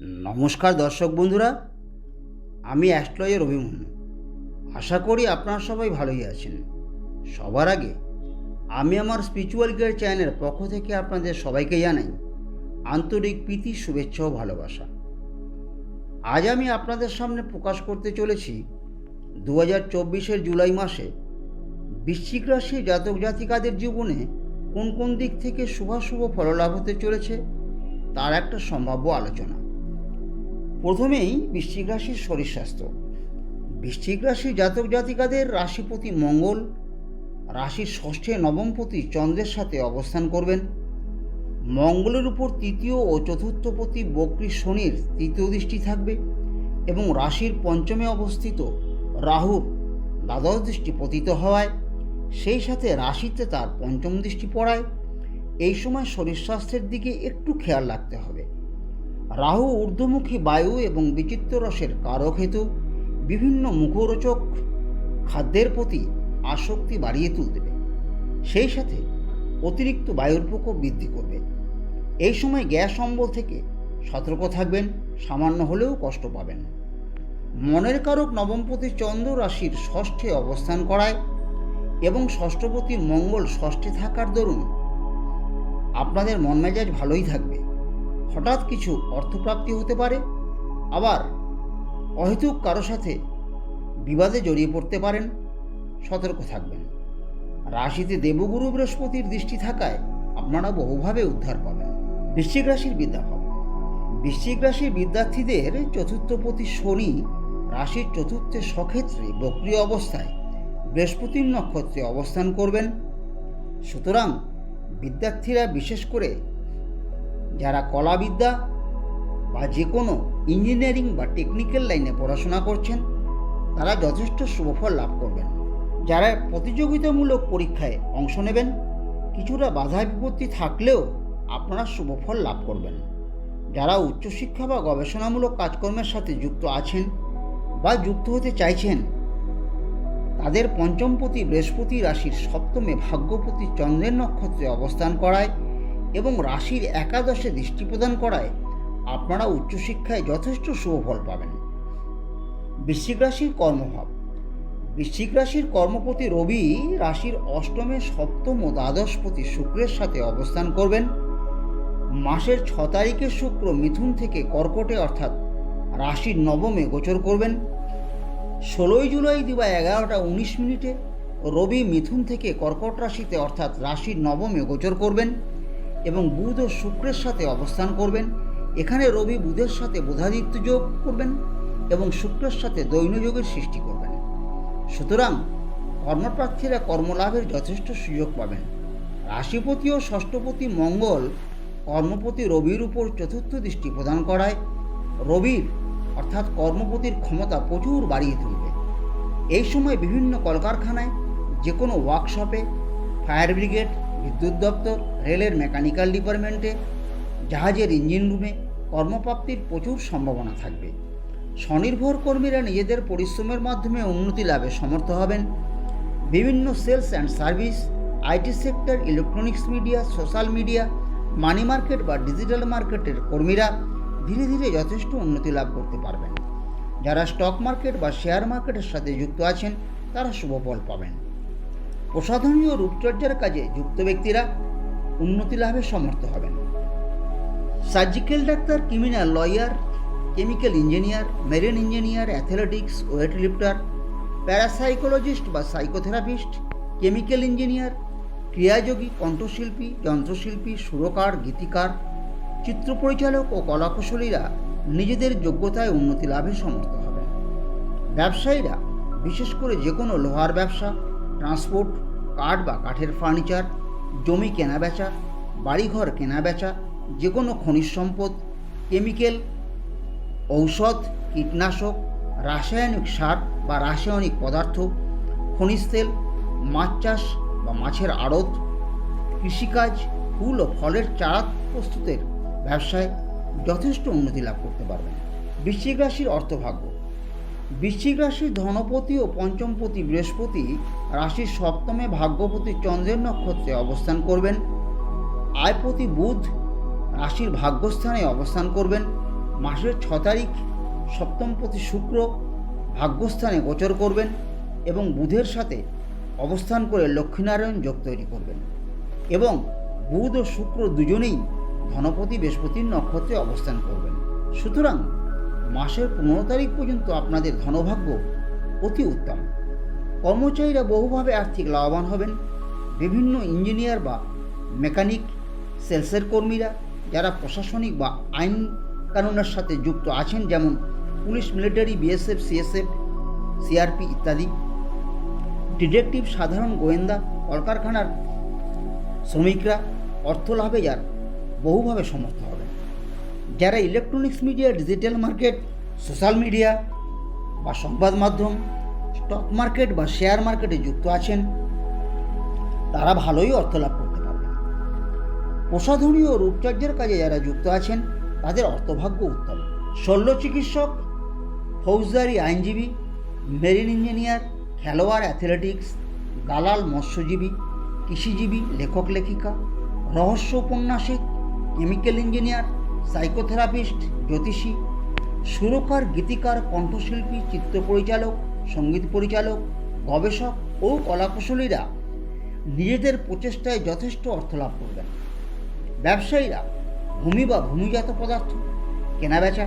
নমস্কার দর্শক বন্ধুরা, আমি অ্যাস্ট্রোলজার অভিমন্যু। আশা করি আপনারা সবাই ভালোই আছেন। সবার আগে আমি আমার স্পিরিচুয়াল গিয়ার চ্যানেলের পক্ষ থেকে আপনাদের সবাইকে জানাই আন্তরিক প্রীতি, শুভেচ্ছা ও ভালোবাসা। আজ আমি আপনাদের সামনে প্রকাশ করতে চলেছি 2024 জুলাই মাসে বৃশ্চিক রাশি জাতক জাতিকাদের জীবনে কোন কোন দিক থেকে শুভাশুভ ফললাভ হতে চলেছে তার একটা সম্ভাব্য আলোচনা। প্রথমেই বৃশ্চিক রাশির শরীর স্বাস্থ্য। বৃশ্চিক রাশির জাতক জাতিকাদের রাশিপতি মঙ্গল রাশির ষষ্ঠে নবমপতি চন্দ্রের সাথে অবস্থান করবেন। মঙ্গলের উপর তৃতীয় ও চতুর্থপতি বক্রী শনির তৃতীয় দৃষ্টি থাকবে এবং রাশির পঞ্চমে অবস্থিত রাহুর দ্বাদশ দৃষ্টি পতিত হওয়ায় সেই সাথে রাশিতে তার পঞ্চম দৃষ্টি পড়ায় এই সময় শরীর স্বাস্থ্যের দিকে একটু খেয়াল রাখতে হবে। রাহু ঊর্ধ্বমুখী বায়ু এবং বিচিত্র রসের কারক হেতু বিভিন্ন মুখরোচক খাদ্যের প্রতি আসক্তি বাড়িয়ে তুলতে দেবে, সেই সাথে অতিরিক্ত বায়ুর প্রকোপ বৃদ্ধি করবে। এই সময় গ্যাস অম্বল থেকে সতর্ক থাকবেন, সামান্য হলেও কষ্ট পাবেন। মনের কারক নবমপতি চন্দ্র রাশির ষষ্ঠে অবস্থান করায় এবং ষষ্ঠপতি মঙ্গল ষষ্ঠে থাকার দরুন আপনাদের মন মেজাজ ভালোই থাকবে। হঠাৎ কিছু অর্থপ্রাপ্তি হতে পারে, আবার অহেতুক কারো সাথে বিবাদে জড়িয়ে পড়তে পারেন, সতর্ক থাকবেন। রাশিতে দেবগুরু বৃহস্পতির দৃষ্টি থাকায় আপনারা বহুভাবে উদ্ধার পাবেন। বৃশ্চিক রাশির বিদ্যাভাব। বৃশ্চিক রাশির বিদ্যার্থীদের চতুর্থপতি শনি রাশির চতুর্থে স্বক্ষেত্রে বক্রী অবস্থায় বৃহস্পতির নক্ষত্রে অবস্থান করবেন। সুতরাং বিদ্যার্থীরা, বিশেষ করে যারা কলাবিদ্যা বা যে কোনো ইঞ্জিনিয়ারিং বা টেকনিক্যাল লাইনে পড়াশোনা করছেন, তারা যথেষ্ট শুভফল লাভ করবেন। যারা প্রতিযোগিতামূলক পরীক্ষায় অংশ নেবেন, কিছুটা বাধা বিপত্তি থাকলেও আপনারা শুভফল লাভ করবেন। যারা উচ্চশিক্ষা বা গবেষণামূলক কাজকর্মের সাথে যুক্ত আছেন বা যুক্ত হতে চাইছেন, তাদের পঞ্চমপতি বৃহস্পতি রাশির সপ্তমে ভাগ্যপতি চন্দ্রের নক্ষত্রে অবস্থান করায় এবং রাশির একাদশে দৃষ্টি প্রদান করায় আপনারা উচ্চশিক্ষায় যথেষ্ট শুভফল পাবেন। বৃশ্চিক রাশির কর্মভাব। বৃশ্চিক রাশির কর্মপতি রবি রাশির অষ্টমে সপ্তম ও দ্বাদশপতি শুক্রের সাথে অবস্থান করবেন। মাসের 6 তারিখে শুক্র মিথুন থেকে কর্কটে অর্থাৎ রাশির নবমে গোচর করবেন। 16 জুলাই দিবা 11টা 19 রবি মিথুন থেকে কর্কট রাশিতে অর্থাৎ রাশির নবমে গোচর করবেন এবং বুধ ও শুক্রের সাথে অবস্থান করবেন। এখানে রবি বুধের সাথে বুধাদিত্য যোগ করবেন এবং শুক্রের সাথে দৈন্য যোগের সৃষ্টি করবেন। সুতরাং কর্মপ্রার্থীরা কর্মলাভের যথেষ্ট সুযোগ পাবেন। রাশিপতি ও ষষ্ঠপতি মঙ্গল কর্মপতি রবির উপর চতুর্থ দৃষ্টি প্রদান করায় রবির অর্থাৎ কর্মপতির ক্ষমতা প্রচুর বাড়িয়ে তুলবে। এই সময় বিভিন্ন কলকারখানায়, যে কোনো ওয়ার্কশপে, ফায়ার ব্রিগেড, বিদ্যুৎ দপ্তর, রেলের মেকানিক্যাল ডিপার্টমেন্টে, জাহাজের ইঞ্জিন রুমে কর্মপ্রাপ্তির প্রচুর সম্ভাবনা থাকবে। স্বনির্ভর কর্মীরা নিজেদের পরিশ্রমের মাধ্যমে উন্নতি লাভে সমর্থ হবেন। বিভিন্ন sales and service, IT sector, electronics media, social media, money market বা ডিজিটাল মার্কেটের কর্মীরা ধীরে ধীরে যথেষ্ট উন্নতি লাভ করতে পারবেন। যারা স্টক মার্কেট বা শেয়ার মার্কেটের সাথে যুক্ত আছেন, তারা শুভফল পাবেন। প্রসাধনী ও রূপচর্যার কাজে যুক্ত ব্যক্তিরা উন্নতি লাভে সমর্থ হবেন। Surgical doctor, criminal lawyer, chemical engineer, marine engineer, athletics, weight lifter, parapsychologist বা সাইকোথেরাপিস্ট, কেমিক্যাল ইঞ্জিনিয়ার, ক্রিয়াযোগী, কণ্ঠশিল্পী, যন্ত্রশিল্পী, সুরকার, গীতিকার, চিত্র পরিচালক ও কলাকুশলীরা নিজেদের যোগ্যতায় উন্নতি লাভে সমর্থ হবেন। ব্যবসায়ীরা, বিশেষ করে যে কোনো লোহার ব্যবসা, ট্রান্সপোর্ট, কাঠ বা কাঠের ফার্নিচার, জমি কেনাবেচা, বাড়িঘর কেনাবেচা, যে কোনো খনিজ সম্পদ, কেমিক্যাল, ঔষধ, কীটনাশক, রাসায়নিক সার বা রাসায়নিক পদার্থ, খনিজ তেল, মাছ চাষ বা মাছের আড়ত, কৃষিকাজ, ফুল ও ফলের চারা প্রস্তুতের ব্যবসায় যথেষ্ট উন্নতি লাভ করতে পারবেন। বৃশ্চিক রাশির অর্থভাগ্য। বৃশ্চিক রাশির ধনপতি ও পঞ্চমপতি বৃহস্পতি রাশির সপ্তমে ভাগ্যপতি চন্দ্রের নক্ষত্রে অবস্থান করবেন। আয়পতি বুধ রাশির ভাগ্যস্থানে অবস্থান করবেন। মাসের 6 তারিখ সপ্তমপতি শুক্র ভাগ্যস্থানে গোচর করবেন এবং বুধের সাথে অবস্থান করে লক্ষ্মীনারায়ণ যোগ তৈরি করবেন এবং বুধ ও শুক্র দুজনেই ধনপতি বৃহস্পতির নক্ষত্রে অবস্থান করবেন। সুতরাং মাসের 15 তারিখ পর্যন্ত আপনাদের ধনভাগ্য অতি উত্তম। কর্মচারীরা বহুভাবে আর্থিক লাভবান হবেন। বিভিন্ন ইঞ্জিনিয়ার বা মেকানিক, সেলসের কর্মীরা, যারা প্রশাসনিক বা আইন কানুনের সাথে যুক্ত আছেন, যেমন police, military, BSF, CSF, CRP ইত্যাদি, ডিটেকটিভ, সাধারণ গোয়েন্দা, কলকারখানার শ্রমিকরা অর্থ লাভে যার বহুভাবে সমর্থ হবেন। যারা electronics media, digital market, social media বা সংবাদ মাধ্যম, স্টক মার্কেট বা শেয়ার মার্কেটে যুক্ত আছেন, তারা ভালোই অর্থ লাভ করতে পারবেন। প্রসাধনী ও রূপচর্যার কাজে যারা যুক্ত আছেন, তাদের অর্থভাগ্য উত্তম। শল্য চিকিৎসক, ফৌজদারি আইনজীবী, মেরিন ইঞ্জিনিয়ার, খেলোয়াড়, অ্যাথলেটিক্স, দালাল, মৎস্যজীবী, কৃষিজীবী, লেখক লেখিকা, রহস্য উপন্যাসিক, কেমিক্যাল ইঞ্জিনিয়ার, সাইকোথেরাপিস্ট, জ্যোতিষী, সুরকার, গীতিকার, কণ্ঠশিল্পী, চিত্র পরিচালক, সঙ্গীত পরিচালক, গবেষক ও কলাকুশলীরা নিজেদের প্রচেষ্টায় যথেষ্ট অর্থ লাভ করবেন। ব্যবসায়ীরা ভূমি বা ভূমিজাত পদার্থ কেনাবেচা,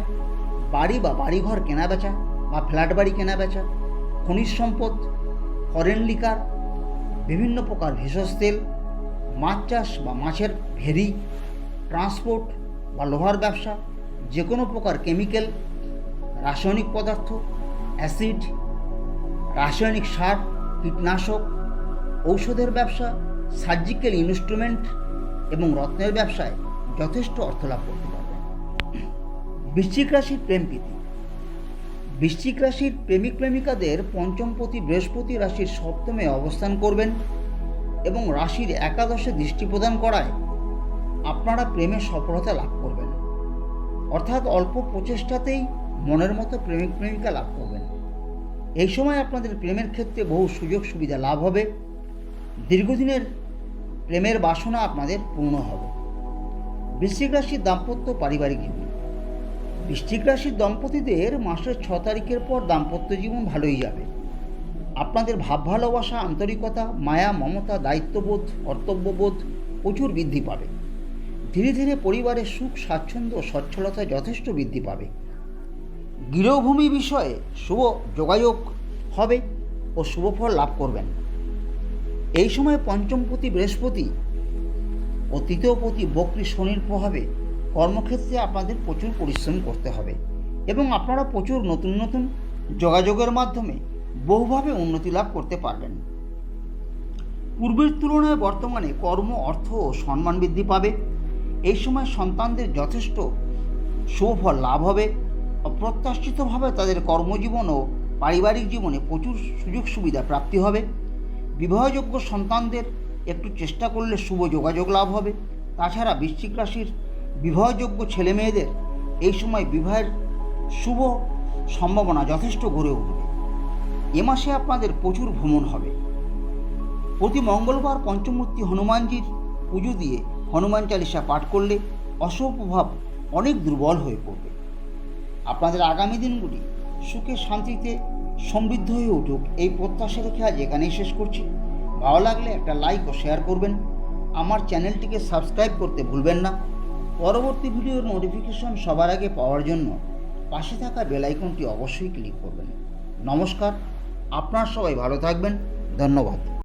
বাড়ি বা বাড়িঘর কেনাবেচা বা ফ্ল্যাট বাড়ি কেনাবেচা, খনিজ সম্পদ, ফরেন লিকার, বিভিন্ন প্রকার ভেষজ তেল, মাছ চাষ বা মাছের ভেরি, ট্রান্সপোর্ট বা লোহার ব্যবসা, যে কোনো প্রকার কেমিক্যাল, রাসায়নিক পদার্থ, অ্যাসিড, রাসায়নিক সার, কীটনাশক, ঔষধের ব্যবসা, সার্জিক্যাল ইনস্ট্রুমেন্ট এবং রত্নের ব্যবসায় যথেষ্ট অর্থ লাভ করতে পারবেন। বৃশ্চিক রাশির প্রেমপ্রীতি। বৃশ্চিক রাশির প্রেমিক প্রেমিকাদের পঞ্চমপতি বৃহস্পতি রাশির সপ্তমে অবস্থান করবেন এবং রাশির একাদশে দৃষ্টি প্রদান করায় আপনারা প্রেমে সফলতা লাভ করবেন। অর্থাৎ অল্প প্রচেষ্টাতেই মনের মতো প্রেমিক প্রেমিকা লাভ করবেন। এই সময় আপনাদের প্রেমের ক্ষেত্রে বহু সুযোগ সুবিধা লাভ হবে। দীর্ঘদিনের প্রেমের বাসনা আপনাদের পূর্ণ হবে। বৃশ্চিক রাশির দাম্পত্য পারিবারিক জীবন। বৃশ্চিক রাশির দম্পতিদের মাসের 6 তারিখের পর দাম্পত্য জীবন ভালোই যাবে। আপনাদের ভাব ভালোবাসা, আন্তরিকতা, মায়া, মমতা, দায়িত্ববোধ, কর্তব্যবোধ প্রচুর বৃদ্ধি পাবে। ধীরে ধীরে পরিবারের সুখ, স্বাচ্ছন্দ্য ও সচ্ছলতা যথেষ্ট বৃদ্ধি পাবে। গৃহভূমি বিষয়ে শুভ যোগাযোগ হবে ও শুভফল লাভ করবেন। এই সময় পঞ্চমপতি বৃহস্পতি ও তৃতীয়পতি বক্রী শনির প্রভাবে কর্মক্ষেত্রে আপনাদের প্রচুর পরিশ্রম করতে হবে এবং আপনারা প্রচুর নতুন নতুন যোগাযোগের মাধ্যমে বহুভাবে উন্নতি লাভ করতে পারবেন। পূর্বের তুলনায় বর্তমানে কর্ম, অর্থ ও সম্মান বৃদ্ধি পাবে। এই সময় সন্তানদের যথেষ্ট সুফল লাভ হবে। অপ্রত্যাশিতভাবে তাদের কর্মজীবন ও পারিবারিক জীবনে প্রচুর সুযোগ সুবিধা প্রাপ্তি হবে। বিবাহযোগ্য সন্তানদের একটু চেষ্টা করলে শুভ যোগাযোগ লাভ হবে। তাছাড়া বৃশ্চিক রাশির বিবাহযোগ্য ছেলে মেয়েদের এই সময় বিবাহের শুভ সম্ভাবনা যথেষ্ট গড়ে উঠবে। এ মাসে আপনাদের প্রচুর ভ্রমণ হবে। প্রতি মঙ্গলবার পঞ্চমূর্তি হনুমানজির পুজো দিয়ে হনুমান চালিসা পাঠ করলে অশুভ প্রভাব অনেক দুর্বল হয়ে পড়বে। আপনাদের আগামী দিনগুলি সুখে শান্তিতে সমৃদ্ধ হয়ে উঠুক এই প্রত্যাশা রেখে আজ এখানেই শেষ করছি। ভালো লাগলে একটা লাইক ও শেয়ার করবেন। আমার চ্যানেলটিকে সাবস্ক্রাইব করতে ভুলবেন না। পরবর্তী ভিডিওর নোটিফিকেশন সবার আগে পাওয়ার জন্য পাশে থাকা বেল আইকনটি অবশ্যই ক্লিক করবেন। নমস্কার, আপনারা সবাই ভালো থাকবেন। ধন্যবাদ।